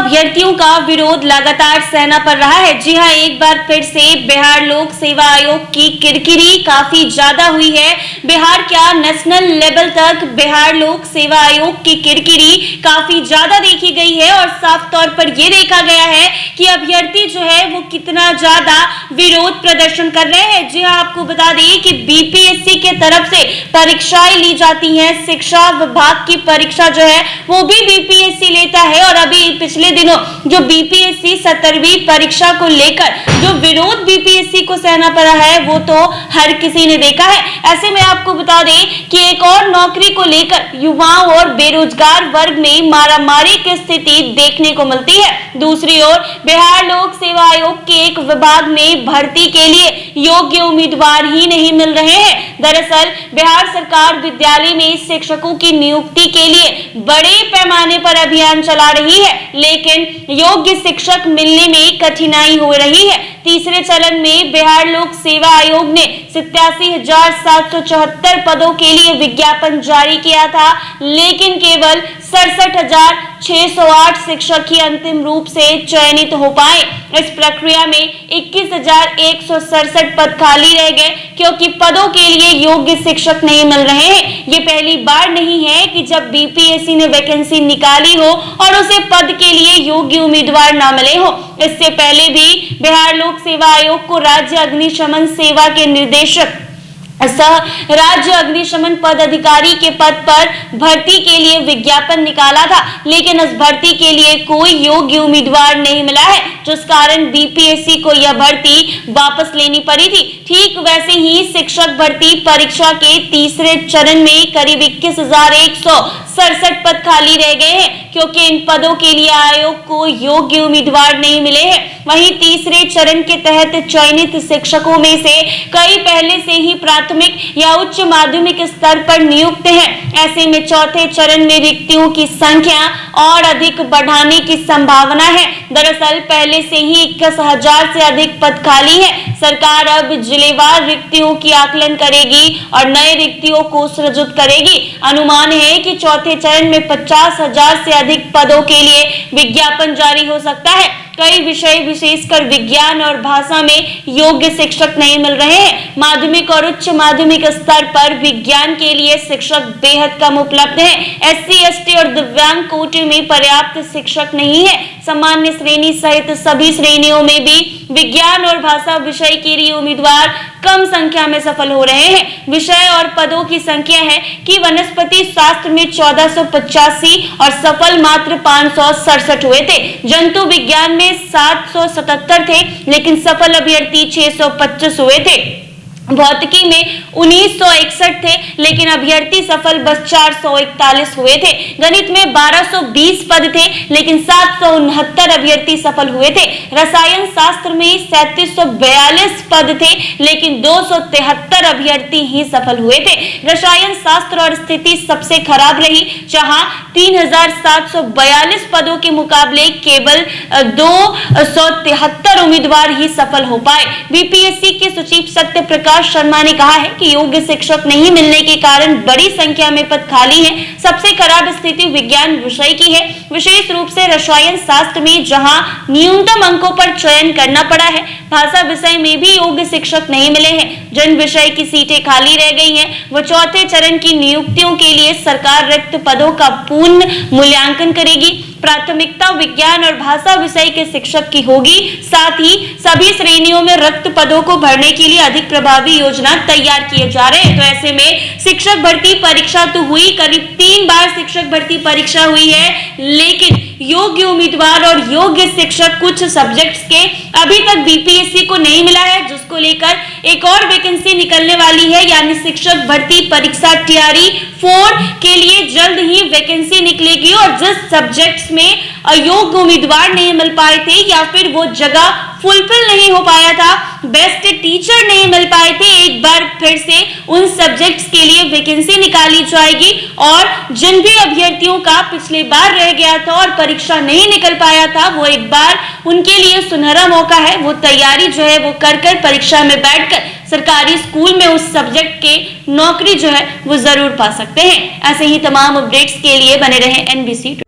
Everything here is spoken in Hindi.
अभ्यर्थियों का विरोध लगातार सहना पड़ रहा है। जी हां, एक बार फिर से बिहार लोक सेवा आयोग की किरकिरी काफी ज्यादा हुई है। बिहार क्या, नेशनल लेवल तक बिहार लोक सेवा आयोग की किरकिरी काफी ज्यादा देखी गई है और साफ तौर पर यह देखा गया है कि अभ्यर्थी जो है वो कितना ज्यादा विरोध प्रदर्शन कर रहे हैं। जी हां, आपको बता दें कि बीपीएससी के तरफ से परीक्षाएं ली जाती हैं। शिक्षा विभाग की परीक्षा जो है वो भी बीपीएससी लेता है और अभी पिछले दिनों जो बीपीएससी 17वीं परीक्षा को लेकर जो विरोध बीपीएससी को सहना पड़ा है वो तो हर किसी ने देखा है। ऐसे में आपको बता दें कि एक और नौकरी को लेकर युवाओं और बेरोजगार वर्ग में मारामारी की स्थिति देखने को मिलती है। दूसरी ओर बिहार लोक सेवा आयोग के एक विभाग में भर्ती के लिए योग्य उम्मीदवार ही नहीं मिल रहे हैं। दरअसल बिहार सरकार विद्यालय में शिक्षकों की नियुक्ति के लिए बड़े पैमाने पर अभियान चला रही है, लेकिन योग्य शिक्षक मिलने में कठिनाई हो रही है। तीसरे चरण में बिहार लोक सेवा आयोग ने 87,774 पदों के लिए विज्ञापन जारी किया था, लेकिन केवल 67,608 शिक्षक ही अंतिम रूप से चयनित हो पाए। इस प्रक्रिया में 21,167 पद खाली रह गए क्योंकि पदों के लिए योग्य शिक्षक नहीं मिल रहे हैं। ये पहली बार नहीं है कि जब बीपीएससी ने वैकेंसी निकाली हो और उसे पद के लिए योग्य उम्मीदवार न मिले हो। इससे पहले भी बिहार लोक सेवा आयोग को राज्य अग्निशमन सेवा के निर्देशक राज्य अग्निशमन पद अधिकारी के पद पर भर्ती के लिए विज्ञापन निकाला था, लेकिन इस भर्ती के लिए कोई योग्य उम्मीदवार नहीं मिला है, जिस कारण बीपीएससी को यह भर्ती वापस लेनी पड़ी थी। ठीक वैसे ही शिक्षक भर्ती परीक्षा के तीसरे चरण में करीब 21,167 पद खाली रह गए हैं क्योंकि इन पदों के लिए आयोग को योग्य उम्मीदवार नहीं मिले हैं। वहीं तीसरे चरण के तहत चयनित शिक्षकों में से कई पहले से ही प्राथमिक या उच्च माध्यमिक स्तर पर नियुक्त हैं। ऐसे में चौथे चरण में रिक्तियों की संख्या और अधिक बढ़ाने की संभावना है। दरअसल पहले से ही 21,000 से अधिक पद खाली है। सरकार अब जिलेवार रिक्तियों की आकलन करेगी और नए रिक्तियों को सृजित करेगी। अनुमान है कि चौथे चरण में 50,000 से अधिक पदों के लिए विज्ञापन जारी हो सकता है। कई विषय विशेषकर विज्ञान और भाषा में योग्य शिक्षक नहीं मिल रहे हैं। माध्यमिक और उच्च माध्यमिक स्तर पर विज्ञान के लिए शिक्षक बेहद कम उपलब्ध हैं। एससी, एसटी और दिव्यांग कोटे में पर्याप्त शिक्षक नहीं है। सामान्य श्रेणी सहित सभी श्रेणियों में भी विज्ञान और भाषा विषय के लिए उम्मीदवार कम संख्या में सफल हो रहे हैं। विषय और पदों की संख्या है कि वनस्पति शास्त्र में 1485 और सफल मात्र 567 हुए थे। जंतु विज्ञान में 777 थे, लेकिन सफल अभ्यर्थी 625 हुए थे। भौतिकी में 1961 थे, लेकिन अभ्यर्थी सफल बस 441 हुए थे। गणित में 1220 पद थे, लेकिन 769 अभ्यर्थी सफल हुए थे। रसायन शास्त्र में 3742 पद थे, लेकिन 273 अभ्यर्थी ही सफल हुए थे। रसायन शास्त्र और स्थिति सबसे खराब रही, जहां 3742 पदों के मुकाबले केवल 273 उम्मीदवार ही सफल हो पाए। बीपीएससी के सचिव सत्य प्रकाश शर्मा ने कहा है कि योग्य शिक्षक नहीं मिलने के कारण बड़ी संख्या में पद खाली हैं। सबसे खराब स्थिति विज्ञान विषय की है, विशेष रूप से रसायन शास्त्र में, जहां न्यूनतम अंकों पर चयन करना पड़ा है। भाषा विषय में भी योग्य शिक्षक नहीं मिले हैं। जिन विषय की सीटें खाली रह गई हैं, वो चौथे चरण की नियुक्तियों के लिए सरकार रिक्त पदों का पूर्ण मूल्यांकन करेगी। प्राथमिकता विज्ञान और भाषा विषय के शिक्षक की होगी। साथ ही सभी श्रेणियों में रिक्त पदों को भरने के लिए अधिक प्रभावी योजना तैयार किए जा रहे हैं। तो ऐसे में शिक्षक भर्ती परीक्षा तो हुई, करीब 3 बार शिक्षक भर्ती परीक्षा हुई है, लेकिन योग्य उम्मीदवार और योग्य शिक्षक कुछ सब्जेक्ट्स के अभी तक बीपीएससी को नहीं मिला है, जिसको लेकर एक और वैकेंसी निकलने वाली है। यानी शिक्षक भर्ती परीक्षा टीआरई 4 के लिए जल्द ही वैकेंसी निकलेगी और जिस सब्जेक्ट्स में अयोग्य उम्मीदवार नहीं मिल पाए थे या फिर वो जगह फुलफिल नहीं हो पाया था, बेस्ट टीचर नहीं मिल पाए थे, एक बार फिर से उन सब्जेक्ट्स के लिए वैकेंसी निकाली जाएगी और जिन भी अभ्यर्थियों का पिछले बार रह गया था और परीक्षा नहीं निकल पाया था, वो एक बार उनके लिए सुनहरा मौका है। वो तैयारी जो है वो कर परीक्षा में बैठकर सरकारी स्कूल में उस सब्जेक्ट के नौकरी जो है वो जरूर पा सकते हैं। ऐसे ही तमाम अपडेट्स के लिए बने रहें NBC।